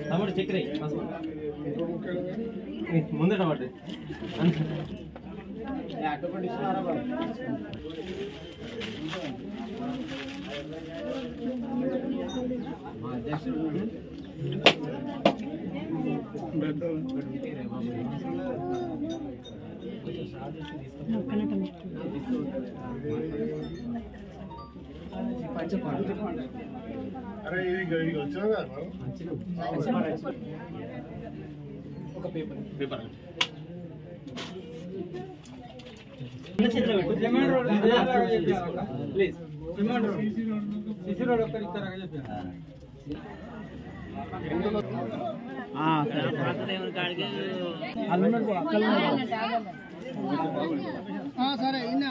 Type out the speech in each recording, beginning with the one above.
Tomato चक्कर ముందే tomato अरे ये వచ్చాగా ఒక పేపర్ ప్లీజ్ సిసి రోడ్ ఒక్కరి ఇస్తారా చెప్పా సరే పాతదేవుని కాడికి అల్లున్నాడు అక్కలు సరే ఇన్నా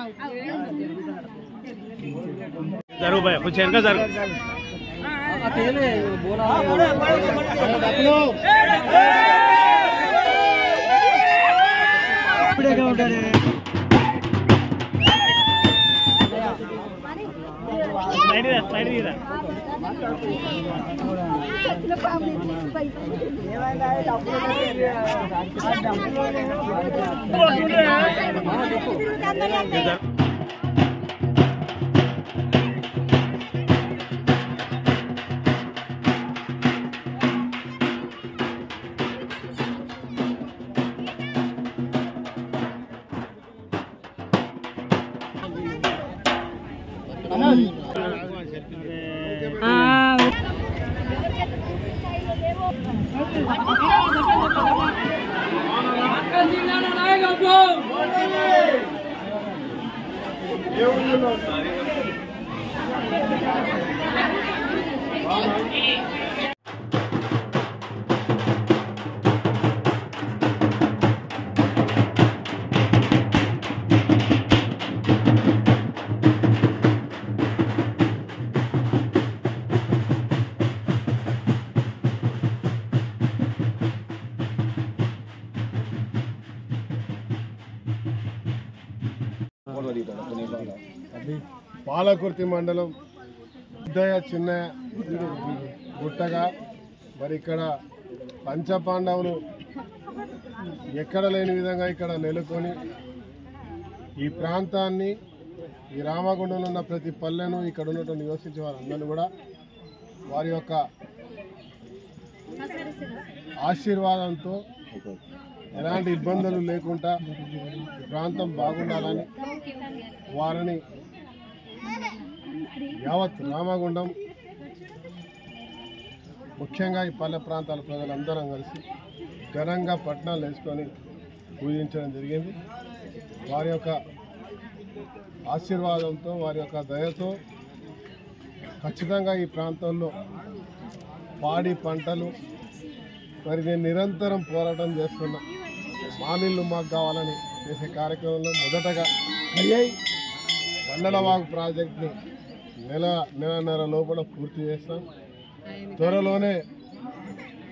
जरूर भाई कुछ इनका जरूर अकेले बोला पड़ेगा उधर स्लाइड इधर పాలకుర్తి మండలం పెద్దయ్య చిన్నయ్య గుట్టగా మరి ఇక్కడ పంచపాండవులు ఎక్కడ లేని విధంగా ఇక్కడ నెలకొని ఈ ప్రాంతాన్ని ఈ రామగుండంలో ఉన్న ప్రతి పల్లెను ఇక్కడ ఉన్నటువంటి నివసించే వారందరూ కూడా వారి యొక్క ఆశీర్వాదంతో ఎలాంటి ఇబ్బందులు లేకుండా ఈ ప్రాంతం బాగుండాలని వారిని యావత్ రామగుండం ముఖ్యంగా ఈ పల్లె ప్రాంతాల ప్రజలందరం కలిసి ఘనంగా పట్టణాలు వేసుకొని పూజించడం జరిగింది. వారి యొక్క ఆశీర్వాదంతో వారి యొక్క దయతో ఖచ్చితంగా ఈ ప్రాంతంలో పాడి పంటలు మరి నేను నిరంతరం పోరాటం చేస్తున్నా మా నీళ్ళు మాకు కావాలని చేసే కార్యక్రమంలో మొదటగా మండలవాగు ప్రాజెక్ట్ని నెలన్నర లోపల పూర్తి చేస్తాం. త్వరలోనే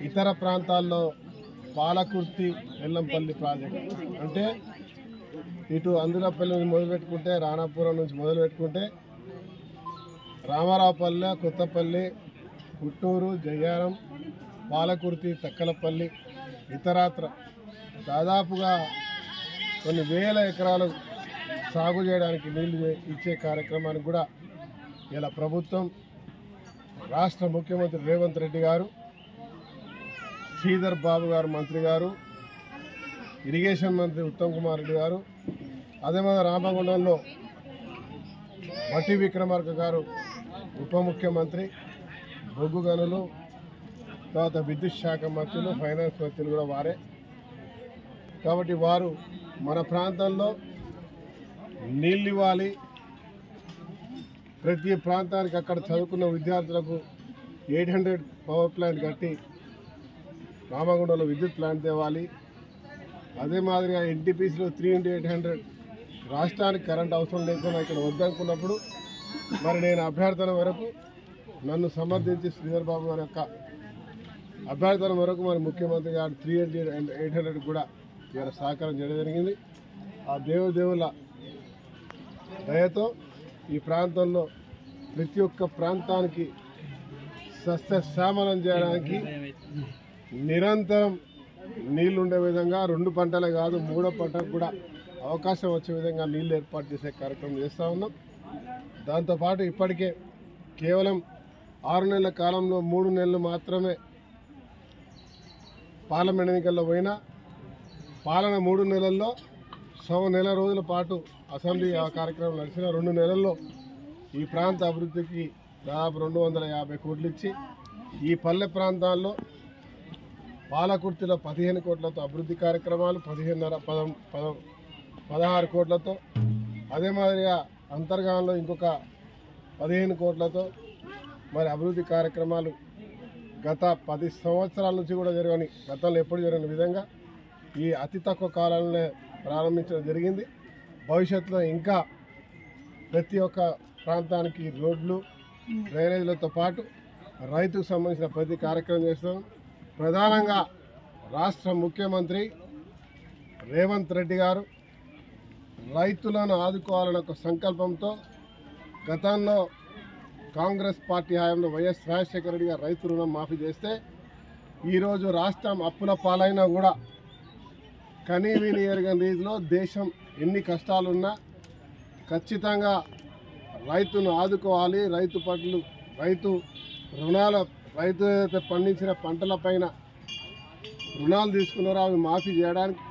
ఇతర ప్రాంతాల్లో పాలకుర్తి ఎల్లంపల్లి ప్రాజెక్ట్ అంటే ఇటు అందులపల్లి నుంచి మొదలుపెట్టుకుంటే రాణాపురం నుంచి మొదలుపెట్టుకుంటే రామారావుపల్లె, కొత్తపల్లి, పుట్టూరు, జయ్యారం, పాలకుర్తి, తక్కలపల్లి, ఇతరాత్ర దాదాపుగా కొన్ని వేల ఎకరాలు సాగు చేయడానికి నీళ్లు ఇచ్చే కార్యక్రమానికి కూడా ఇలా ప్రభుత్వం, రాష్ట్ర ముఖ్యమంత్రి రేవంత్ రెడ్డి గారు, శ్రీధర్ బాబు గారు మంత్రి గారు, ఇరిగేషన్ మంత్రి ఉత్తమ్ కుమార్ రెడ్డి గారు, అదేవిధంగా రామగుండంలో మట్టి విక్రమార్క గారు ఉప ముఖ్యమంత్రి, బొగ్గు గనులు, తర్వాత విద్యుత్ శాఖ మంత్రులు, ఫైనాన్స్ మంత్రులు కూడా వారే. కాబట్టి వారు మన ప్రాంతంలో నీళ్ళు ఇవ్వాలి, ప్రతి ప్రాంతానికి అక్కడ చదువుకున్న విద్యార్థులకు 800 పవర్ ప్లాంట్ కట్టి రామగుండంలో విద్యుత్ ప్లాంట్ తేవాలి. అదే మాదిరిగా ఎన్టీపీసీలో 3x800 రాష్ట్రానికి కరెంట్ అవసరం లేకుండా ఇక్కడ వద్దనుకున్నప్పుడు మరి నేను అభ్యర్థన వరకు నన్ను సమర్థించి శ్రీధర్ బాబు గారి యొక్క అభ్యర్థన వరకు మరి ముఖ్యమంత్రి గారు 3x800 కూడా ఇవాళ సహకారం చేయడం జరిగింది. ఆ దేవుల దయతో ఈ ప్రాంతంలో ప్రతి ఒక్క ప్రాంతానికి సస్యశ్యామలం చేయడానికి నిరంతరం నీళ్లు ఉండే విధంగా 2 పంటలే కాదు 3వ పంటకు కూడా అవకాశం వచ్చే విధంగా నీళ్లు ఏర్పాటు చేసే కార్యక్రమం చేస్తూ ఉన్నాం. దాంతోపాటు ఇప్పటికే కేవలం 6 నెలల కాలంలో 3 నెలలు మాత్రమే పార్లమెంట్ ఎన్నికల్లో పోయినా పాలన 3 నెలల్లో 100 నెల రోజుల పాటు అసెంబ్లీ కార్యక్రమం నడిచిన 2 నెలల్లో ఈ ప్రాంత అభివృద్ధికి దాదాపు 250 కోట్లు ఇచ్చి ఈ పల్లె ప్రాంతాల్లో పాలకుర్తిలో 15 కోట్లతో అభివృద్ధి కార్యక్రమాలు, 16 కోట్లతో, అదే మాదిరిగా అంతర్గాంలో ఇంకొక 15 కోట్లతో మరి అభివృద్ధి కార్యక్రమాలు గత 10 సంవత్సరాల నుంచి కూడా జరగని, గతంలో ఎప్పుడు జరిగిన విధంగా ఈ అతి తక్కువ కాలంలో ప్రారంభించడం జరిగింది. భవిష్యత్తులో ఇంకా ప్రతి ఒక్క ప్రాంతానికి రోడ్లు, డ్రైనేజీలతో పాటు రైతుకు సంబంధించిన ప్రతి కార్యక్రమం చేస్తాం. ప్రధానంగా రాష్ట్ర ముఖ్యమంత్రి రేవంత్ రెడ్డి గారు రైతులను ఆదుకోవాలనే ఒక సంకల్పంతో గతంలో కాంగ్రెస్ పార్టీ హయాంలో వైఎస్ రాజశేఖర రెడ్డి గారు రైతు రుణం మాఫీ చేస్తే ఈరోజు రాష్ట్రం అప్పుల పాలైనా కూడా కనీవిని ఎరగని రీతిలో దేశం ఎన్ని కష్టాలున్నా ఖచ్చితంగా రైతును ఆదుకోవాలి, రైతు ఏదైతే పండించిన పంటలపైన రుణాలు తీసుకున్నారో అవి మాఫీ చేయడానికి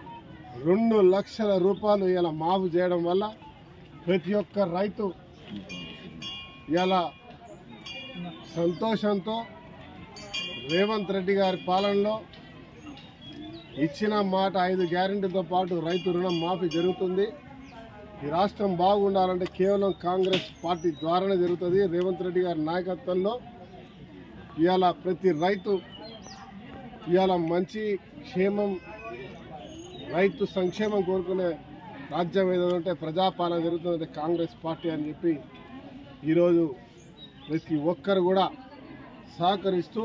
2 లక్షల రూపాయలు ఇలా మాఫీ చేయడం వల్ల ప్రతి ఒక్క రైతు ఇలా సంతోషంతో రేవంత్ రెడ్డి గారి పాలనలో ఇచ్చిన మాట 5 గ్యారెంటీతో పాటు రైతు రుణం మాఫీ జరుగుతుంది. ఈ రాష్ట్రం బాగుండాలంటే కేవలం కాంగ్రెస్ పార్టీ ద్వారానే జరుగుతుంది. రేవంత్ రెడ్డి గారి నాయకత్వంలో ఇవాళ ప్రతి రైతు ఇవాళ మంచి క్షేమం, రైతు సంక్షేమం కోరుకునే రాజ్యం ఏదంటే ప్రజాపాలన జరుగుతున్నది కాంగ్రెస్ పార్టీ అని చెప్పి ఈరోజు ప్రతి ఒక్కరు కూడా సహకరిస్తూ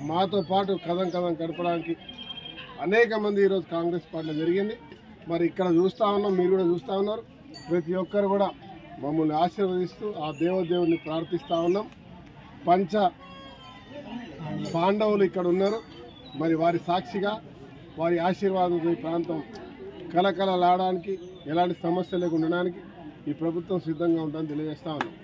మాతో పాటు కథం గడపడానికి అనేక మంది ఈరోజు కాంగ్రెస్ పార్టీలో జరిగింది. మరి ఇక్కడ చూస్తూ ఉన్నాం, మీరు కూడా చూస్తూ ఉన్నారు. ప్రతి ఒక్కరు కూడా మమ్మల్ని ఆశీర్వదిస్తూ ఆ దేవుడిని ప్రార్థిస్తూ ఉన్నాం. పంచ పాండవులు ఇక్కడ ఉన్నారు. మరి వారి సాక్షిగా వారి ఆశీర్వాదంతో ఈ ప్రాంతం కలకలలాడడానికి, ఎలాంటి సమస్య లేకుండా ఉండడానికి ఈ ప్రభుత్వం సిద్ధంగా ఉంటుందని తెలియజేస్తా ఉన్నాం.